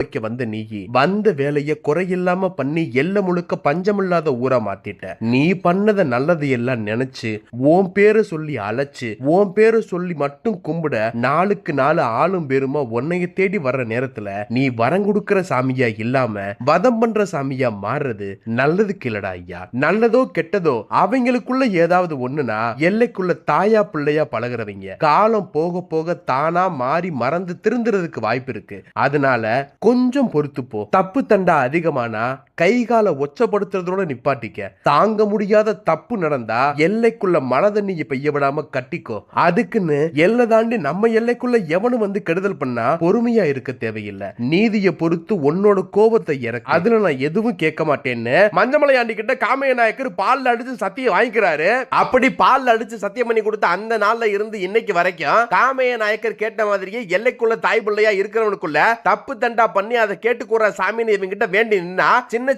வந்த நீ வந்த வேலைய குறையில்லாம பண்ணி எல்ல முழுக்க பஞ்சமில்லாத ஊரா மாத்திட்ட. நீ பண்ணத நல்லது எல்லாம் நினைச்சு உன் பேரை சொல்லி அழைச்சு உன் பேரை சொல்லி மட்டும் கும்பிட நாளுக்கு நாலு ஆளும் பேருமா உன்னைய தேடி வர்ற நேரத்துல நீ வரம் கொடுக்கிற சாமியா இல்லாம வதம் பண்ற சாமியா மாறுறது நல்லதுக்கு இல்லடா ஐயா. நல்லதோ கெட்டதோ அவங்களுக்குள்ள ஏதாவது ஒண்ணுனா எல்லைக்குள்ள தாயா பிள்ளையா பழகுறவங்க காலம் போக போக தானா மாறி மறந்து திருந்துறதுக்கு வாய்ப்பு இருக்கு. அதனால கொஞ்சம் பொறுத்து போ. தப்பு தண்டா அதிகமானா கை கால ஒச்சப்படுத்துறதோட நிப்பாட்டிக்க. தாங்க முடியாத தப்பு நடந்தா எல்லைக்குள்ள மழை தண்ணியை பெய்ய விடாம கட்டிக்கோ. அதுக்குன்னு எல்லை தாண்டி நம்ம எல்லைக்குள்ள எவனும் வந்து கெடுதல் பண்ணா பொறுமையா இருக்க தேவையில்லை. நீதியை பொறுத்து உன்னோட கோபத்தை இறக்கு. அதுல நான் எதுவும் கேட்க மாட்டேன்னு மஞ்சமலை ஆண்டி கிட்ட காமைய நாயக்கர் பால்ல அடிச்சு சத்தியம் வாங்கிக்கிறாரு. அப்படி பால்ல அடிச்சு சத்தியம் பண்ணி கொடுத்த அந்த நாள்ல இருந்து இன்னைக்கு வரைக்கும் காமைய நாயக்கர் கேட்ட மாதிரியே எல்லைக்குள்ள தாய் பிள்ளையா இருக்கிறவனுக்குள்ள தப்பு தண்டா பண்ணி அதை கேட்டு கூற சாமின்னு இவங்க கிட்ட வேண்டி நின்னா சின்ன